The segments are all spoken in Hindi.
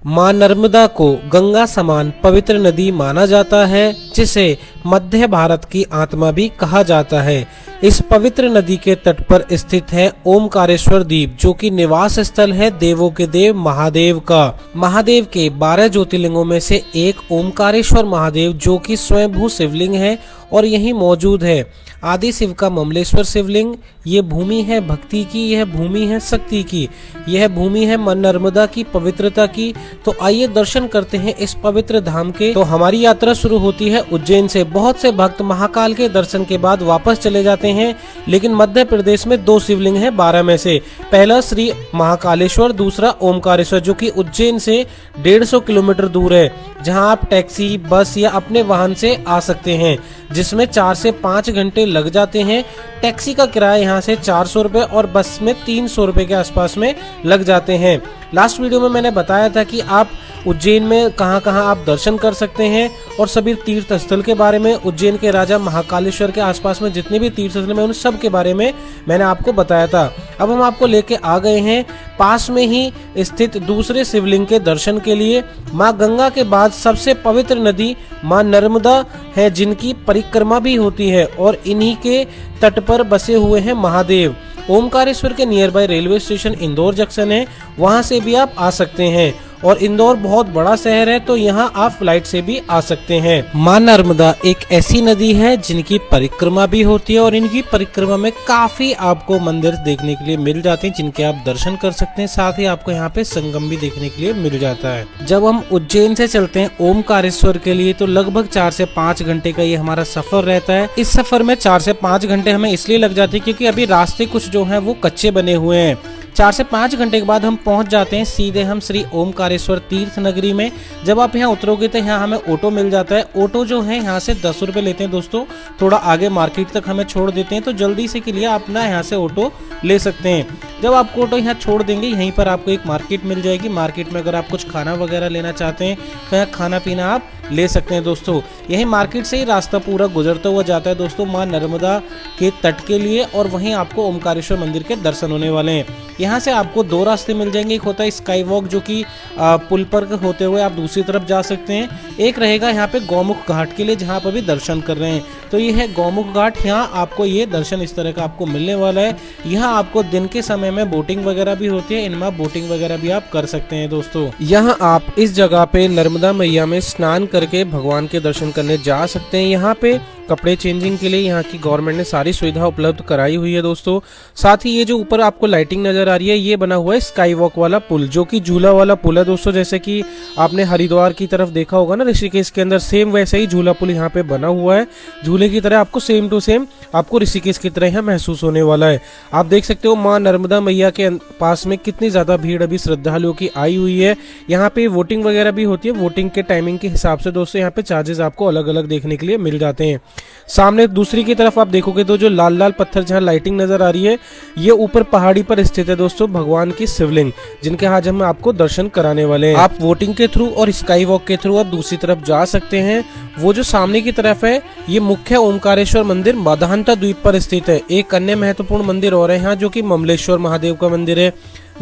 मां नर्मदा को गंगा समान पवित्र नदी माना जाता है, जिसे मध्य भारत की आत्मा भी कहा जाता है। इस पवित्र नदी के तट पर स्थित है ओमकारेश्वर द्वीप, जो कि निवास स्थल है देवों के देव महादेव का। महादेव के 12 ज्योतिर्लिंगों में से एक ओमकारेश्वर महादेव, जो कि स्वयंभू शिवलिंग है और यही मौजूद है। आदि शिव का ममलेश्वर शिवलिंग, ये भूमि है भक्ति की, यह भूमि है शक्ति की, यह भूमि है मां नर्मदा की पवित्रता की। तो आइए दर्शन करते हैं इस पवित्र धाम के। तो हमारी यात्रा शुरू होती है उज्जैन से। बहुत से भक्त महाकाल के दर्शन के बाद वापस चले जाते हैं, लेकिन मध्य प्रदेश में 2 शिवलिंग हैं 12 में से। पहला श्री महाकालेश्वर, दूसरा ओमकारेश्वर, जो कि उज्जैन से 150 किलोमीटर दूर है, जहां आप टैक्सी, बस या अपने वाहन से आ सकते हैं, जिसमें 4 से 5 घंटे लग जाते हैं। टैक्सी का किराया यहाँ से 400 रुपए और बस में 300 रुपए के आसपास में लग जाते हैं। लास्ट वीडियो में मैंने बताया था कि आप उज्जैन में कहां कहां आप दर्शन कर सकते हैं और सभी तीर्थ स्थल के बारे में, उज्जैन के राजा महाकालेश्वर के आसपास में जितने भी तीर्थ स्थल हैं उन सब के बारे में मैंने आपको बताया था। अब हम आपको लेके आ गए हैं पास में ही स्थित दूसरे शिवलिंग के दर्शन के लिए। माँ गंगा के बाद सबसे पवित्र नदी माँ नर्मदा है, जिनकी परिक्रमा भी होती है, और इन्हीं के तट पर बसे हुए हैं महादेव। ओमकारेश्वर के near by railway station Indore junction है, वहां से भी आप आ सकते हैं। और इंदौर बहुत बड़ा शहर है, तो यहाँ आप फ्लाइट से भी आ सकते हैं। मां नर्मदा एक ऐसी नदी है जिनकी परिक्रमा भी होती है, और इनकी परिक्रमा में काफी आपको मंदिर देखने के लिए मिल जाते हैं, जिनके आप दर्शन कर सकते हैं। साथ ही आपको यहाँ पे संगम भी देखने के लिए मिल जाता है। जब हम उज्जैन से चलते हैं ओमकारेश्वर के लिए, तो लगभग 4 से 5 घंटे का ये हमारा सफर रहता है। इस सफर में 4 से 5 घंटे हमें इसलिए लग जाते हैं क्योंकि अभी रास्ते कुछ जो है वो कच्चे बने हुए हैं। 4 से 5 घंटे के बाद हम पहुंच जाते हैं सीधे हम श्री ओमकारेश्वर तीर्थ नगरी में। जब आप यहाँ उतरोगे तो यहाँ हमें ऑटो मिल जाता है। ऑटो जो है यहाँ से 10 रुपए लेते हैं दोस्तों, थोड़ा आगे मार्केट तक हमें छोड़ देते हैं, तो जल्दी से के लिए आप ना यहाँ से ऑटो ले सकते हैं। जब आपको ऑटो यहाँ छोड़ देंगे, यहीं पर आपको एक मार्केट मिल जाएगी। मार्केट में अगर आप कुछ खाना वगैरह लेना चाहते हैं तो यहाँ खाना पीना आप ले सकते हैं दोस्तों। यही मार्केट से ही रास्ता पूरा गुजरता हुआ जाता है दोस्तों मां नर्मदा के तट के लिए, और वहीं आपको ओमकारेश्वर मंदिर के दर्शन होने वाले हैं। यहाँ से आपको 2 रास्ते मिल जाएंगे। एक होता है स्काई वॉक, जो कि पुल पर होते हुए आप दूसरी तरफ जा सकते हैं। एक रहेगा यहाँ पे गौमुख घाट के लिए, जहाँ पर भी दर्शन कर रहे हैं। तो ये है गौमुख घाट। यहाँ आपको ये दर्शन इस तरह का आपको मिलने वाला है। यहाँ आपको दिन के समय में बोटिंग वगैरह भी होती है, इनमें बोटिंग वगैरह भी आप कर सकते हैं दोस्तों। यहाँ आप इस जगह पे नर्मदा मैया में स्नान करके भगवान के दर्शन करने जा सकते हैं। यहाँ पे कपड़े चेंजिंग के लिए यहाँ की गवर्नमेंट ने सारी सुविधा उपलब्ध कराई हुई है दोस्तों। साथ ही ये जो ऊपर आपको लाइटिंग नजर आ रही है, ये बना हुआ है स्काई वॉक वाला पुल, जो कि झूला वाला पुल है दोस्तों। जैसे कि आपने हरिद्वार की तरफ देखा होगा ना, ऋषिकेश के अंदर, सेम वैसे ही झूला पुल यहाँ पे बना हुआ है। झूले की तरह आपको सेम टू सेम आपको ऋषिकेश की तरह यहाँ महसूस होने वाला है। आप देख सकते हो माँ नर्मदा मैया के पास में कितनी ज्यादा भीड़ अभी श्रद्धालुओं की आई हुई है। यहाँ पे वोटिंग वगैरह भी होती है। वोटिंग के टाइमिंग के हिसाब से दोस्तों यहाँ पे चार्जेस आपको अलग अलग देखने के लिए मिल जाते हैं। सामने दूसरी की तरफ आप देखोगे तो जो लाल लाल पत्थर जहाँ लाइटिंग नजर आ रही है, ये ऊपर पहाड़ी पर स्थित है दोस्तों भगवान की शिवलिंग, जिनके आज हम आपको दर्शन कराने वाले हैं। आप वोटिंग के थ्रू और स्काई वॉक के थ्रू आप दूसरी तरफ जा सकते हैं। वो जो सामने की तरफ है, ये मुख्य ओमकारेश्वर मंदिर मदांता द्वीप पर स्थित है। एक अन्य महत्वपूर्ण मंदिर और है यहाँ, जो कि ममलेश्वर महादेव का मंदिर है।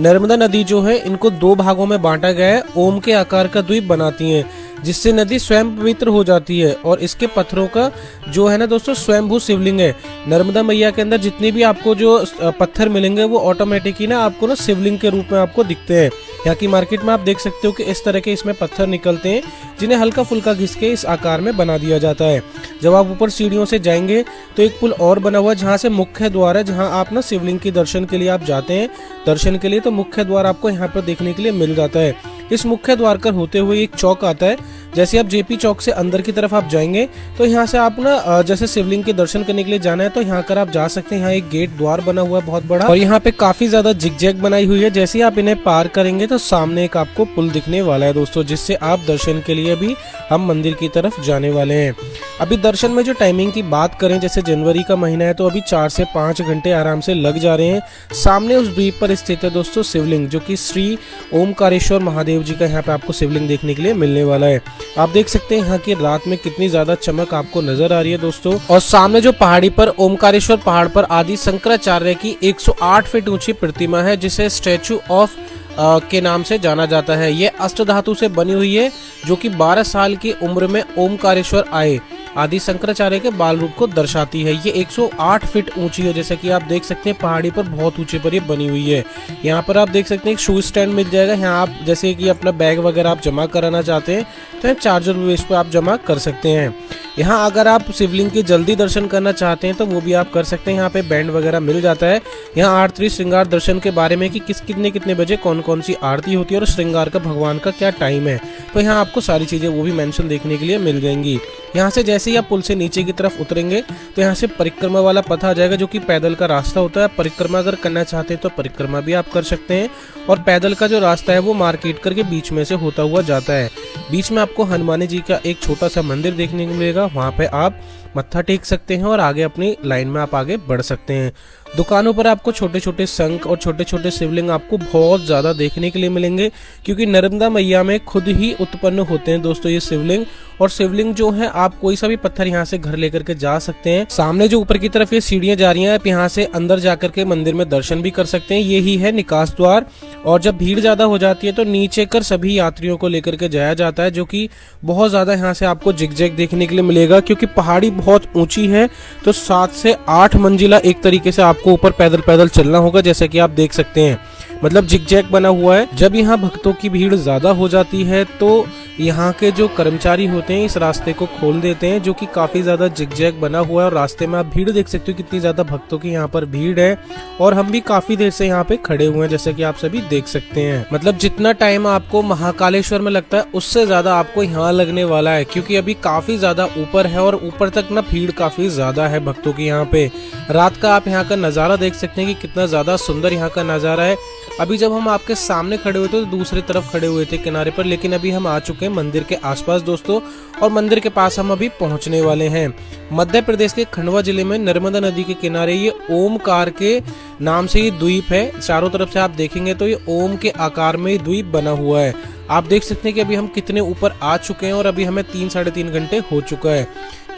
नर्मदा नदी जो है, इनको 2 भागों में बांटा गया है। ओम के आकार का द्वीप बनाती है, जिससे नदी स्वयं पवित्र हो जाती है, और इसके पत्थरों का जो है ना दोस्तों स्वयंभू शिवलिंग है। नर्मदा मैया के अंदर जितने भी आपको जो पत्थर मिलेंगे, वो ऑटोमेटिक ही ना आपको ना शिवलिंग के रूप में आपको दिखते हैं। यहाँ की मार्केट में आप देख सकते हो कि इस तरह के इसमें पत्थर निकलते हैं, जिन्हें हल्का फुल्का घिस के इस आकार में बना दिया जाता है। जब आप ऊपर सीढ़ियों से जाएंगे तो एक पुल और बना हुआ है, जहाँ से मुख्य द्वार है, जहाँ आप ना शिवलिंग के दर्शन के लिए आप जाते हैं दर्शन के लिए, तो मुख्य द्वार आपको यहाँ पर देखने के लिए मिल जाता है। इस मुख्य द्वार कर होते हुए एक चौक आता है। जैसे आप जेपी चौक से अंदर की तरफ आप जाएंगे, तो यहाँ से आप ना जैसे शिवलिंग के दर्शन करने के लिए जाना है, तो यहाँ कर आप जा सकते हैं। यहाँ एक गेट द्वार बना हुआ है बहुत बड़ा, और यहाँ पे काफी ज्यादा जिगजैग बनाई हुई है। जैसे ही आप इन्हें पार करेंगे तो सामने एक आपको पुल दिखने वाला है दोस्तों, जिससे आप दर्शन के लिए भी हम मंदिर की तरफ जाने वाले हैं। अभी दर्शन में जो टाइमिंग की बात करें, जैसे जनवरी का महीना है, तो अभी 4 से 5 घंटे आराम से लग जा रहे हैं। सामने उस द्वीप पर स्थित है दोस्तों शिवलिंग, जो कि श्री ओमकारेश्वर महादेव जी का यहाँ पे आपको शिवलिंग देखने के लिए मिलने वाला है। आप देख सकते हैं यहाँ की रात में कितनी ज्यादा चमक आपको नजर आ रही है दोस्तों। और सामने जो पहाड़ी पर ओमकारेश्वर पहाड़ पर आदि शंकराचार्य की 108 फीट ऊंची प्रतिमा है, जिसे स्टैचू ऑफ के नाम से जाना जाता है। ये अष्टधातु से बनी हुई है जो कि 12 साल की उम्र में ओमकारेश्वर आए आदि शंकराचार्य के बाल रूप को दर्शाती है। ये 108 फीट ऊंची है, जैसे कि आप देख सकते हैं पहाड़ी पर बहुत ऊंचे पर ये बनी हुई है। यहाँ पर आप देख सकते हैं एक शू स्टैंड मिल जाएगा। यहाँ आप जैसे कि अपना बैग वगैरह आप जमा कराना चाहते हैं तो चार्जर बेस पे आप जमा कर सकते हैं। यहाँ अगर आप शिवलिंग के जल्दी दर्शन करना चाहते हैं तो वो भी आप कर सकते हैं। यहाँ पे बैंड वगैरह मिल जाता है। यहाँ आरती श्रृंगार दर्शन के बारे में कि कितने बजे कौन कौन सी आरती होती है और श्रृंगार का भगवान का क्या टाइम है, तो यहाँ आपको सारी चीजें वो भी मेंशन देखने के लिए मिल जाएंगी। यहाँ से जैसे ही आप पुल से नीचे की तरफ उतरेंगे तो यहाँ से परिक्रमा वाला पथ आ जाएगा जो कि पैदल का रास्ता होता है। परिक्रमा अगर करना चाहते हैं तो परिक्रमा भी आप कर सकते हैं। और पैदल का जो रास्ता है वो मार्केट करके बीच में से होता हुआ जाता है। बीच में आपको हनुमान जी का एक छोटा सा मंदिर देखने को मिलेगा, वहाँ पे आप मत्था टेक सकते हैं और आगे अपनी लाइन में आप आगे बढ़ सकते हैं। दुकानों पर आपको छोटे छोटे शंख और छोटे छोटे शिवलिंग आपको बहुत ज्यादा देखने के लिए मिलेंगे, क्योंकि नर्मदा मैया में खुद ही उत्पन्न होते हैं दोस्तों ये शिवलिंग। और शिवलिंग जो है आप कोई सा भी पत्थर यहाँ से घर लेकर के जा सकते हैं। सामने जो ऊपर की तरफ ये सीढ़ियां जा रही हैं, आप यहाँ से अंदर जाकर के मंदिर में दर्शन भी कर सकते हैं। यही है निकास द्वार। और जब भीड़ ज्यादा हो जाती है तो नीचे कर सभी यात्रियों को लेकर के जाया जाता है, जो कि बहुत ज्यादा यहाँ से आपको जिगजैग देखने के लिए मिलेगा, क्योंकि पहाड़ी बहुत ऊंची है। तो 7 से 8 मंजिला एक तरीके से आपको ऊपर पैदल पैदल चलना होगा, जैसे कि आप देख सकते हैं। मतलब जिगजैग बना हुआ है। जब यहाँ भक्तों की भीड़ ज्यादा हो जाती है तो यहाँ के जो कर्मचारी होते हैं इस रास्ते को खोल देते हैं, जो कि काफी ज्यादा जिगजैग बना हुआ है। और रास्ते में आप भीड़ देख सकते हो कितनी ज्यादा भक्तों की यहाँ पर भीड़ है। और हम भी काफी देर से यहाँ पे खड़े हुए हैं, जैसे कि आप सभी देख सकते हैं। मतलब जितना टाइम आपको महाकालेश्वर में लगता है उससे ज्यादा आपको यहाँ लगने वाला है, क्योंकि अभी काफी ज्यादा ऊपर है और ऊपर तक ना भीड़ काफी ज्यादा है भक्तों की। यहाँ पे रात का आप यहाँ का नजारा देख सकते हैं कि कितना ज्यादा सुंदर यहाँ का नजारा है। अभी जब हम आपके सामने खड़े हुए थे तो दूसरी तरफ खड़े हुए थे किनारे पर, लेकिन अभी हम आ चुके हैं मंदिर के आसपास दोस्तों। और मंदिर के पास हम अभी पहुंचने वाले हैं। मध्य प्रदेश के खंडवा जिले में नर्मदा नदी के किनारे ये ओमकार के नाम से ये द्वीप है। चारों तरफ से आप देखेंगे तो ये ओम के आकार में द्वीप बना हुआ है। आप देख सकते हैं कि अभी हम कितने ऊपर आ चुके हैं और अभी हमें 3-3.5 घंटे हो चुका है।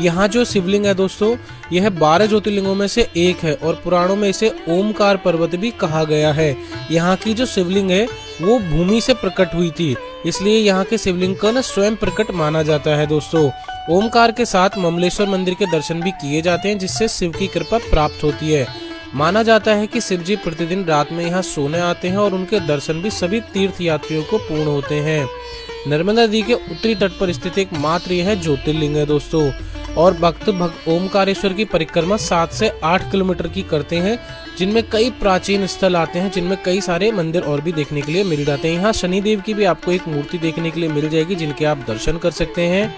यहाँ जो शिवलिंग है दोस्तों यह 12 ज्योतिर्लिंगों में से एक है और पुराणों में इसे ओमकार पर्वत भी कहा गया है। यहाँ की जो शिवलिंग है वो भूमि से प्रकट हुई थी, इसलिए यहाँ के शिवलिंग को न स्वयं प्रकट माना जाता है दोस्तों। ओमकार के साथ ममलेश्वर मंदिर के दर्शन भी किए जाते हैं, जिससे शिव की कृपा प्राप्त होती है। माना जाता है कि शिव जी प्रतिदिन रात में यहाँ सोने आते हैं और उनके दर्शन भी सभी तीर्थ यात्रियों को पूर्ण होते हैं। नर्मदा नदी के उत्तरी तट पर स्थित एक मात्र यह ज्योतिर्लिंग है दोस्तों। और भक्त ओमकारेश्वर की परिक्रमा 7 से 8 किलोमीटर की करते हैं, जिनमें कई प्राचीन स्थल आते हैं, जिनमें कई सारे मंदिर और भी देखने के लिए मिल जाते हैं। यहाँ शनिदेव की भी आपको एक मूर्ति देखने के लिए मिल जाएगी, जिनके आप दर्शन कर सकते हैं।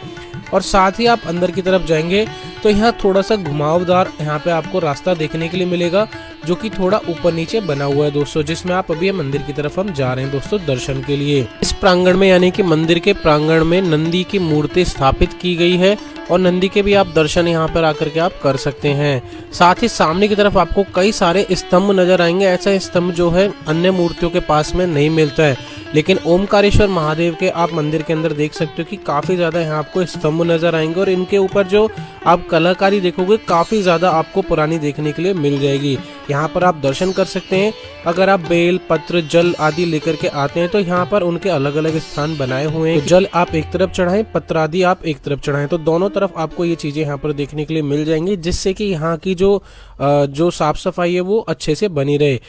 और साथ ही आप अंदर की तरफ जाएंगे तो यहाँ थोड़ा सा घुमावदार यहाँ पे आपको रास्ता देखने के लिए मिलेगा, जो कि थोड़ा ऊपर नीचे बना हुआ है दोस्तों, जिसमें आप अभी मंदिर की तरफ हम जा रहे हैं दोस्तों दर्शन के लिए। इस प्रांगण में यानी कि मंदिर के प्रांगण में नंदी की मूर्ति स्थापित की गई है और नंदी के भी आप दर्शन यहाँ पर आकर के आप कर सकते हैं। साथ ही सामने की तरफ आपको कई सारे स्तंभ नजर आएंगे। ऐसा स्तंभ जो है अन्य मूर्तियों के पास में नहीं मिलता है, लेकिन ओमकारेश्वर महादेव के आप मंदिर के अंदर देख सकते हो कि काफी ज्यादा यहाँ आपको स्तंभ नजर आएंगे और इनके ऊपर जो आप कलाकारी देखोगे काफी ज्यादा आपको पुरानी देखने के लिए मिल जाएगी। यहाँ पर आप दर्शन कर सकते हैं। अगर आप बेल पत्र जल आदि लेकर के आते हैं तो यहाँ पर उनके अलग अलग स्थान बनाए हुए हैं। तो जल आप एक तरफ चढ़ाएं, पत्र आदि आप एक तरफ चढ़ाएं, तो दोनों तरफ आपको ये चीजें यहाँ पर देखने के लिए मिल जाएंगी, जिससे कि यहाँ की जो साफ सफाई है वो अच्छे से बनी रहे।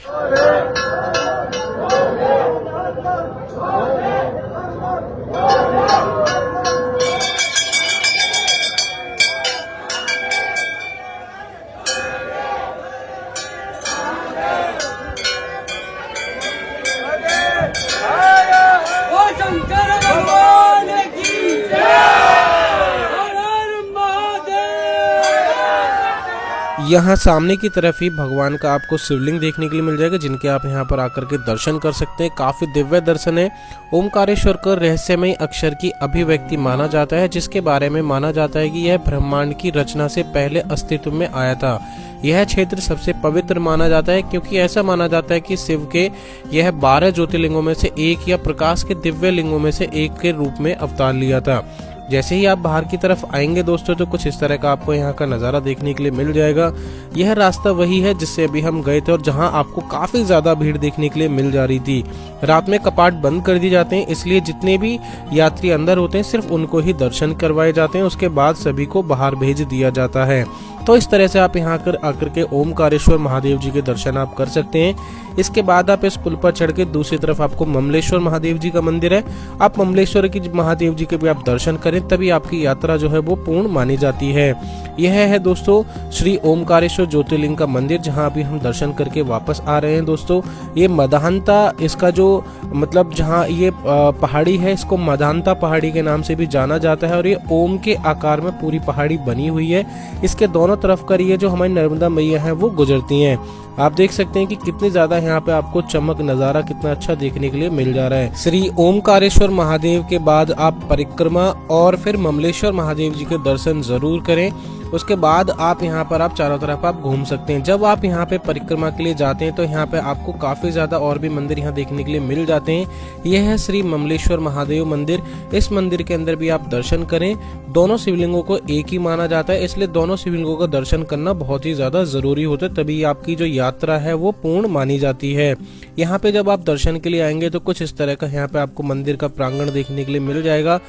यहाँ सामने की तरफ ही भगवान का आपको शिवलिंग देखने के लिए मिल जाएगा, जिनके आप यहाँ पर आकर के दर्शन कर सकते हैं। काफी दिव्य दर्शन है। ओमकारेश्वर को रहस्यमय अक्षर की अभिव्यक्ति माना जाता है, जिसके बारे में माना जाता है कि यह ब्रह्मांड की रचना से पहले अस्तित्व में आया था। यह क्षेत्र सबसे पवित्र माना जाता है, क्योंकि ऐसा माना जाता है कि शिव के यह 12 ज्योतिर्लिंगों में से एक या प्रकाश के दिव्य लिंगों में से एक के रूप में अवतार लिया था। जैसे ही आप बाहर की तरफ आएंगे दोस्तों तो कुछ इस तरह का आपको यहाँ का नज़ारा देखने के लिए मिल जाएगा। यह रास्ता वही है जिससे अभी हम गए थे और जहाँ आपको काफ़ी ज़्यादा भीड़ देखने के लिए मिल जा रही थी। रात में कपाट बंद कर दिए जाते हैं, इसलिए जितने भी यात्री अंदर होते हैं सिर्फ उनको ही दर्शन करवाए जाते हैं, उसके बाद सभी को बाहर भेज दिया जाता है। तो इस तरह से आप यहाँ आकर के ओमकारेश्वर महादेव जी के दर्शन आप कर सकते हैं। इसके बाद आप इस पुल पर चढ़ के दूसरी तरफ आपको ममलेश्वर महादेव जी का मंदिर है, आप ममलेश्वर की महादेव जी के भी आप दर्शन करें, तभी आपकी यात्रा जो है वो पूर्ण मानी जाती है। यह है दोस्तों श्री ओमकारेश्वर ज्योतिर्लिंग का मंदिर, जहाँ अभी हम दर्शन करके वापस आ रहे हैं। दोस्तों ये मदानता इसका जो मतलब जहाँ ये पहाड़ी है, इसको मदानता पहाड़ी के नाम से भी जाना जाता है और ये ओम के आकार में पूरी पहाड़ी बनी हुई है। इसके दोनों तरफ कर ये जो हमारी नर्मदा मैया है वो गुजरती हैं। आप देख सकते हैं कि कितनी ज्यादा यहाँ पे आपको चमक नजारा कितना अच्छा देखने के लिए मिल जा रहा है। श्री ओमकारेश्वर महादेव के बाद आप परिक्रमा और फिर ममलेश्वर महादेव जी के दर्शन जरूर करें। उसके बाद आप यहाँ पर आप चारों तरफ आप घूम सकते हैं। जब आप यहाँ पे परिक्रमा के लिए जाते हैं तो यहाँ पे आपको काफी ज्यादा और भी मंदिर यहाँ देखने के लिए मिल जाते हैं। यह है श्री ममलेश्वर महादेव मंदिर। इस मंदिर के अंदर भी आप दर्शन करें। दोनों शिवलिंगों को एक ही माना जाता है, इसलिए दोनों शिवलिंगों का दर्शन करना बहुत ही ज्यादा जरूरी होता है, तभी आपकी जो यात्रा है वो पूर्ण मानी जाती है। यहाँ पे जब आप दर्शन के लिए आएंगे तो कुछ इस तरह का यहाँ पे आपको मंदिर का प्रांगण देखने के लिए मिल जाएगा।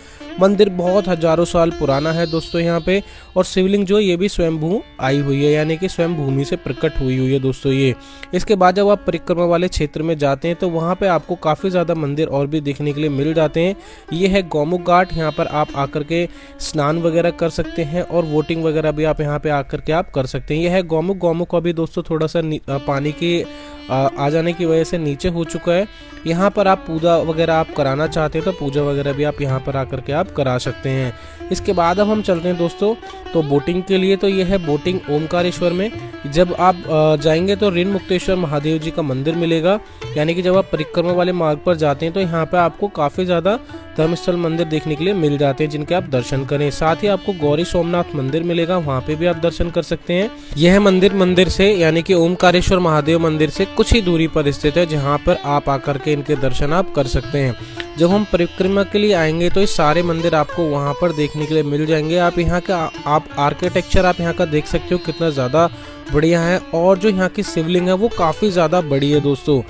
मंदिर बहुत हजारों साल पुराना है दोस्तों यहाँ पे, और शिवलिंग जो ये भी स्वयंभू आई हुई है, यानी कि स्वयं भूमि से प्रकट हुई है दोस्तों ये। इसके बाद जब आप परिक्रमा वाले क्षेत्र में जाते हैं तो वहाँ पे आपको काफी ज्यादा मंदिर और भी देखने के लिए मिल जाते हैं। ये है गौमुख घाट, यहाँ पर आप आकर के स्नान वगैरह कर सकते हैं और वोटिंग वगैरह भी आप यहाँ पे आकर के आप कर सकते हैं। यह है गौमुख का भी दोस्तों थोड़ा सा पानी की आ जाने की वजह से नीचे हो चुका है। यहाँ पर आप पूजा वगैरह आप कराना चाहते हैं तो पूजा वगैरह भी आप यहाँ पर आकर के आप करा सकते हैं। इसके बाद अब हम चलते हैं दोस्तों तो बोटिंग के लिए। तो यह है बोटिंग ओमकारेश्वर में। जब आप जाएंगे तो ऋण मुक्तेश्वर महादेव जी का मंदिर मिलेगा, यानी कि जब आप परिक्रमा वाले मार्ग पर जाते हैं तो यहाँ पे आपको काफी ज्यादा धर्मस्थल मंदिर देखने के लिए मिल जाते हैं जिनके आप दर्शन करें। साथ ही आपको गौरी सोमनाथ मंदिर मिलेगा, वहाँ पे भी आप दर्शन कर सकते हैं। यह मंदिर से यानी कि ओमकारेश्वर महादेव मंदिर से कुछ ही दूरी पर स्थित है, जहाँ पर आप आकर के इनके दर्शन आप कर सकते हैं। जब हम परिक्रमा के लिए आएंगे तो ये सारे मंदिर आपको वहाँ पर देखने के लिए मिल जाएंगे। आप यहाँ का आप आर्किटेक्चर आप यहाँ का देख सकते हो कितना ज़्यादा बढ़िया है, और जो यहाँ की शिवलिंग है वो काफ़ी ज़्यादा बड़ी है दोस्तों।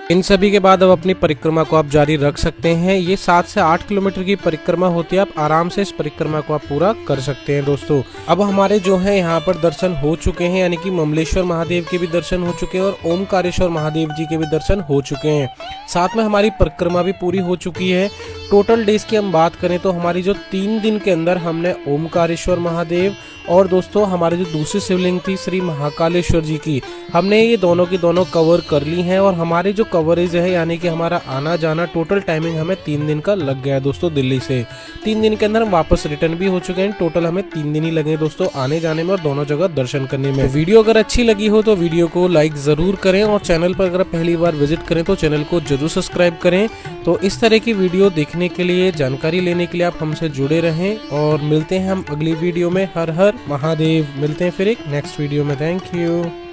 इन सभी के बाद अब अपनी परिक्रमा को आप जारी रख सकते हैं। ये 7 से 8 किलोमीटर की परिक्रमा होती है, आप आराम से इस परिक्रमा को आप पूरा कर सकते हैं दोस्तों। अब हमारे जो है यहाँ पर दर्शन हो चुके हैं, यानी कि ममलेश्वर महादेव के भी दर्शन हो चुके हैं और ओमकारेश्वर महादेव जी के भी दर्शन हो चुके हैं। साथ में हमारी परिक्रमा भी पूरी हो चुकी है। टोटल डेज की हम बात करें तो हमारी जो 3 दिन के अंदर हमने ओमकारेश्वर महादेव और दोस्तों हमारी जो दूसरी शिवलिंग थी श्री महाकालेश्वर जी की, हमने ये दोनों की दोनों कवर कर ली हैं। और हमारी जो कवरेज है यानी कि हमारा आना जाना टोटल टाइमिंग हमें 3 दिन का लग गया है दोस्तों। दिल्ली से 3 दिन के अंदर हम वापस रिटर्न भी हो चुके हैं। टोटल हमें 3 दिन ही लगे दोस्तों आने जाने में और दोनों जगह दर्शन करने में। तो वीडियो अगर अच्छी लगी हो तो वीडियो को लाइक जरूर करें, और चैनल पर अगर पहली बार विजिट करें तो चैनल को जरूर सब्सक्राइब करें। तो इस तरह की वीडियो देखने के लिए, जानकारी लेने के लिए आप हमसे जुड़े रहें, और मिलते हैं हम अगली वीडियो में। हर हर महादेव। मिलते हैं फिर एक नेक्स्ट वीडियो में। Thank you.